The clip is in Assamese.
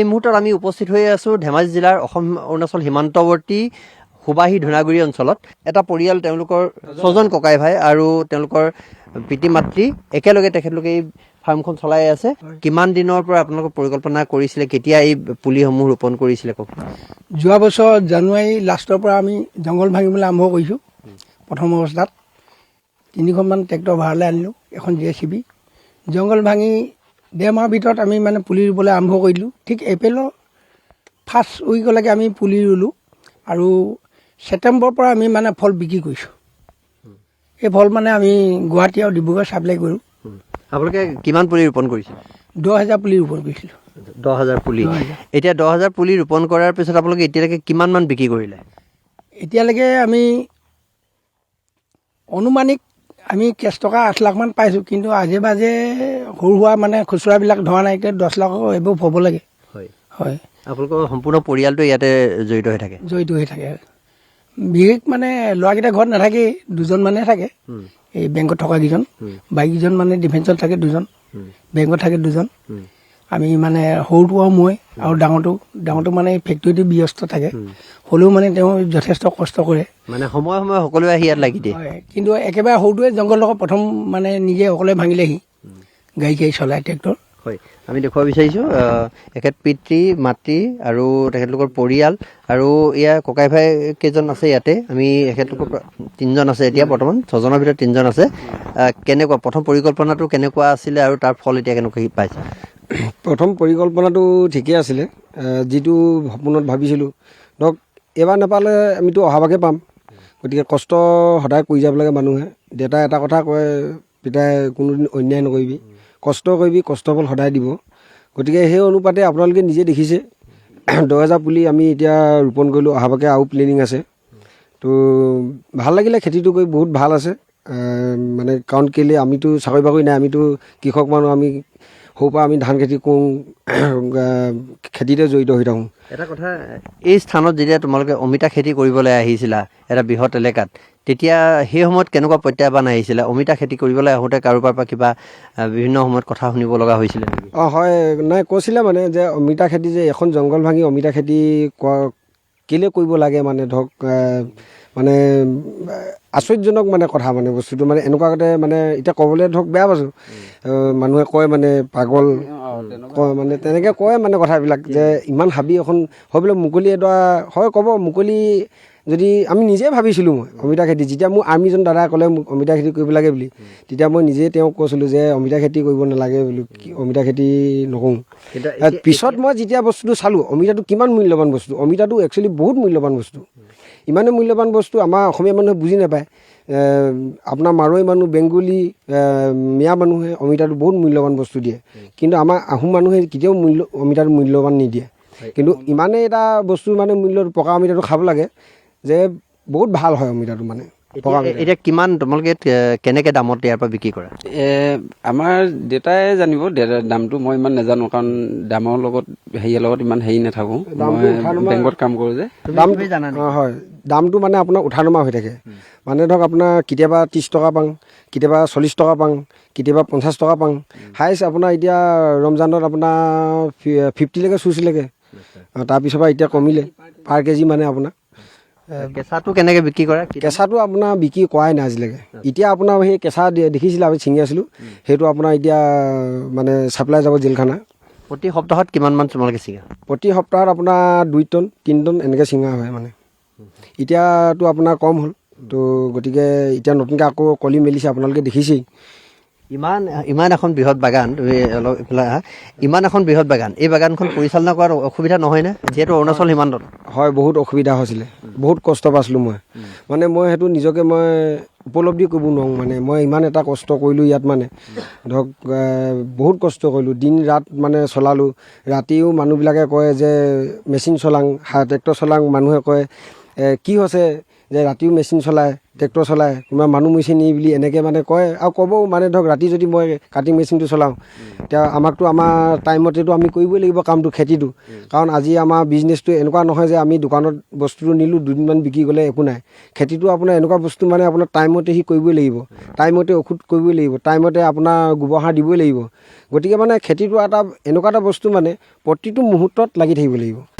এই মুহূৰ্তত আমি উপস্থিত হৈ আছোঁ ধেমাজি জিলাৰ অসম অৰুণাচল সীমান্তৱৰ্তী সুবাহী ধুনাগুৰি অঞ্চলত। এটা পৰিয়াল, তেওঁলোকৰ 6জন ককাই ভাই আৰু তেওঁলোকৰ পিতৃ মাতৃ একেলগে তেখেতলোকে এই ফাৰ্মখন চলাই আছে। কিমান দিনৰ পৰা আপোনালোকে পৰিকল্পনা কৰিছিলে, কেতিয়া এই পুলিসমূহ ৰোপণ কৰিছিলে কওক? যোৱা বছৰ জানুৱাৰী লাষ্টৰ পৰা আমি জংঘল ভাঙিবলৈ আৰম্ভ কৰিছোঁ। প্ৰথম অৱস্থাত 3খনমান ট্ৰেক্টৰ ভাড়ালৈ আনিলোঁ, এখন JCB। জংঘল ভাঙি 1.5 মাহৰ ভিতৰত আমি মানে পুলি ৰুবলৈ আৰম্ভ কৰিলোঁ। ঠিক এপ্ৰিলৰ ফাৰ্ষ্ট উইকলৈকে আমি পুলি ৰুলোঁ আৰু ছেপ্টেম্বৰৰ পৰা আমি মানে ফল বিক্ৰী কৰিছোঁ। এই ফল মানে আমি গুৱাহাটী আৰু ডিব্ৰুগড় ছাপ্লাই কৰোঁ। আপোনালোকে কিমান পুলি ৰোপণ কৰিছে? 10,000 পুলি ৰোপণ কৰিছিলোঁ। 10,000 পুলি। এতিয়া 10,000 পুলি ৰোপণ কৰাৰ পিছত আপোনালোকে এতিয়ালৈকে কিমানমান বিক্ৰী কৰিলে? এতিয়ালৈকে আমি অনুমানিক আমি কেছ টকা 8 লাখমান পাইছোঁ, কিন্তু আজে বাজে সৰু সুৰা মানে খুচুৰাবিলাক ধৰা নাই, 10 লাখ এইবোৰ হ'ব লাগে। হয় হয়, আপোনালোকৰ সম্পূৰ্ণ পৰিয়ালটো ইয়াতে জড়িত হৈ থাকে? জড়িত হৈ থাকে। বিশেষ মানে ল'ৰাকেইটা ঘৰত নাথাকেই, 2জন মানহে থাকে। এই বেংকত থকা কেইজন, বাকীকেইজন মানে ডিফেন্সত থাকে 2জন, বেংকত থাকে 2জন। আমি মানে সৰুটো আৰু মই আৰু ডাঙৰটো মানে ফেক্টৰীটো ব্যস্ত থাকে, হ'লেও মানে তেওঁ যথেষ্ট কষ্ট কৰে। মানে সময়ে সময়ে সকলোৱে আহি ইয়াত লাগি দিয়ে? হয়, কিন্তু একেবাৰে সৰুটোৱে জংঘল লগত প্ৰথম মানে নিজে অকলে ভাঙিলেহি, গাড়ী চলাই ট্ৰেক্টৰ। হয়, আমি দেখুৱাব বিচাৰিছোঁ এখেত পিতৃ মাতৃ আৰু তেখেতলোকৰ পৰিয়াল আৰু ইয়াৰ ককাই ভাই কেইজন আছে ইয়াতে। আমি এখেতলোকৰ 3জন আছে এতিয়া বৰ্তমান, 6জনৰ ভিতৰত 3জন আছে। কেনেকুৱা প্ৰথম পৰিকল্পনাটো কেনেকুৱা আছিলে আৰু তাৰ ফল এতিয়া কেনেকুৱা পাইছে? প্ৰথম পৰিকল্পনাটো ঠিকেই আছিলে, যিটো সপোনত ভাবিছিলোঁ। ধৰক এইবাৰ নাপালে আমিতো অহাবাৰকৈ পাম, গতিকে কষ্ট সদায় কৰি যাব লাগে মানুহে। দেউতাই এটা কথা কয়, পিতাই কোনোদিন অন্যায় নকৰিবি, কষ্ট কৰিবি, কষ্ট ফল সদায় দিব। গতিকে সেই অনুপাতে আপোনালোকে নিজে দেখিছে 10,000 পুলি আমি এতিয়া ৰোপণ কৰিলোঁ, অহাবাৰকৈ আৰু প্লেনিং আছে। তো ভাল লাগিলে, খেতিটো কৰি বহুত ভাল আছে। মানে কাৰণ কেলৈ আমিতো চাকৰি বাকৰি নাই, আমিতো কৃষক মানুহ, আমি সৰুৰ পৰা আমি ধান খেতি কৰোঁ, খেতিতে জড়িত হৈ থাকোঁ। এটা কথা, এই স্থানত যেতিয়া তোমালোকে অমিতা খেতি কৰিবলৈ আহিছিলা এটা বৃহৎ এলেকাত, তেতিয়া সেই সময়ত কেনেকুৱা প্ৰত্যাহ্বান আহিছিলে? অমিতা খেতি কৰিবলৈ আহোঁতে কাৰোবাৰ পৰা কিবা বিভিন্ন সময়ত কথা শুনিব লগা হৈছিলে নেকি? হয়, নাই কৈছিলে মানে যে অমিতা খেতি যে এখন জংঘল ভাঙি অমিতা খেতি কেলৈ কৰিব লাগে, মানে ধৰক মানে আশ্চৰ্যজনক মানে কথা, মানে বস্তুটো মানে এনেকুৱাতে মানে এতিয়া ক'বলৈ ধৰক বেয়া পাইছোঁ, মানুহে কয় মানে পাগল কয়, মানে তেনেকৈ কয় মানে কথাবিলাক, যে ইমান হাবি এখন হৈ বোলে মুকলি এডৰা হয়, ক'ব মুকলি। যদি আমি নিজে ভাবিছিলোঁ, মই অমিতা খেতি যেতিয়া মোৰ আৰ্মিজন দাদাই ক'লে মোক অমিতা খেতি কৰিব লাগে বুলি, তেতিয়া মই নিজে তেওঁক কৈছিলোঁ যে অমিতা খেতি কৰিব নালাগে বুলি, অমিতা খেতি নকৰোঁ। পিছত মই যেতিয়া বস্তুটো চালোঁ, অমিতাটো কিমান মূল্যৱান বস্তু, অমিতাটো একচুৱেলি বহুত মূল্যৱান বস্তু। ইমানেই মূল্যৱান বস্তু আমাৰ অসমীয়া মানুহে বুজি নাপায়। আপোনাৰ মাৰোৱাৰী মানুহ, বেংগলী, মিয়া মানুহে অমিতাটো বহুত মূল্যৱান বস্তু দিয়ে, কিন্তু আমাৰ আহোম মানুহে কেতিয়াও অমিতাটো মূল্যৱান নিদিয়ে। কিন্তু ইমানেই এটা বস্তু মানে মূল্য, পকা অমিতাটো খাব লাগে যে বহুত ভাল হয় অমিতাটো। মানে এতিয়া কিমান তোমালোকে কেনেকৈ দামত ইয়াৰ পৰা বিক্ৰী কৰা? আমাৰ দেউতাই জানিব দামটো, মই ইমান নাজানো, কাৰণ দামৰ লগত হেৰিয়াৰ লগত ইমান হেৰি নাথাকোঁ, মই বেংকত কাম কৰোঁ যে। দামটো হয়, দামটো মানে আপোনাৰ উঠা নমা হৈ থাকে। মানে ধৰক আপোনাৰ কেতিয়াবা 30 টকা পাওঁ, কেতিয়াবা 40 টকা পাওঁ, কেতিয়াবা 50 টকা পাওঁ। হাইষ্ট আপোনাৰ এতিয়া ৰমজানত আপোনাৰ 50লৈকে চুইছিলেগৈ, তাৰপিছৰ পৰা এতিয়া কমিলে পাৰ কেজি। মানে আপোনাৰ কেঁচাটো কেনেকৈ বিক্ৰী কৰা? কেঁচাটো আপোনাৰ বিক্ৰী কৰাই নাই আজিলৈকে। এতিয়া আপোনাৰ সেই কেঁচা দেখিছিলে আমি ছিঙি আছিলোঁ, সেইটো আপোনাৰ এতিয়া মানে ছাপ্লাই যাব জেলখানা। প্ৰতি সপ্তাহত কিমানমান তোমালোকে ছিঙা? প্ৰতি সপ্তাহত আপোনাৰ 2 টন 3 টন এনেকৈ ছিঙা হয়। মানে এতিয়াতো আপোনাৰ কম হ'ল, তো গতিকে এতিয়া নতুনকৈ আকৌ কলি মেলিছে, আপোনালোকে দেখিছেই। ইমান এখন বৃহৎ বাগান, তুমি অলপ এইফালে আহা, ইমান এখন বৃহৎ বাগান, এই বাগানখন পৰিচালনা কৰাত অসুবিধা নহয়নে, যিহেতু অৰুণাচল সীমান্তত? হয়, বহুত অসুবিধা হৈছিলে, বহুত কষ্ট পাইছিলোঁ মই। মানে মই সেইটো নিজকে মই উপলব্ধি কৰিব নোৱাৰোঁ। মানে মই ইমান এটা কষ্ট কৰিলোঁ ইয়াত, মানে ধৰক বহুত কষ্ট কৰিলোঁ, দিন ৰাত মানে চলালোঁ। ৰাতিও মানুহবিলাকে কয় যে মেচিন চলাং, ট্ৰেক্টৰ চলাং, মানুহে কয় কি হৈছে যে ৰাতিও মেচিন চলায়, ট্ৰেক্টৰ চলায়, কোনোবা মানুহ মৰিছে নি বুলি এনেকৈ মানে কয় আৰু ক'বও মানে ধৰক ৰাতি যদি মই কাটিং মেচিনটো চলাওঁ তেতিয়া আমাকতো আমাৰ টাইমতেতো আমি কৰিবই লাগিব কামটো, খেতিটো। কাৰণ আজি আমাৰ বিজনেছটো এনেকুৱা নহয় যে আমি দোকানত বস্তুটো নিলোঁ, দুদিনমান বিক্ৰী গ'লে একো নাই। খেতিটো আপোনাৰ এনেকুৱা বস্তু মানে আপোনাৰ টাইমতে সি কৰিবই লাগিব, টাইমতে ঔষধ কৰিবই লাগিব, টাইমতে আপোনাৰ গোবৰ সাৰ দিবই লাগিব। গতিকে মানে খেতিটো এটা এনেকুৱা এটা বস্তু মানে প্ৰতিটো মুহূৰ্তত লাগি থাকিব লাগিব।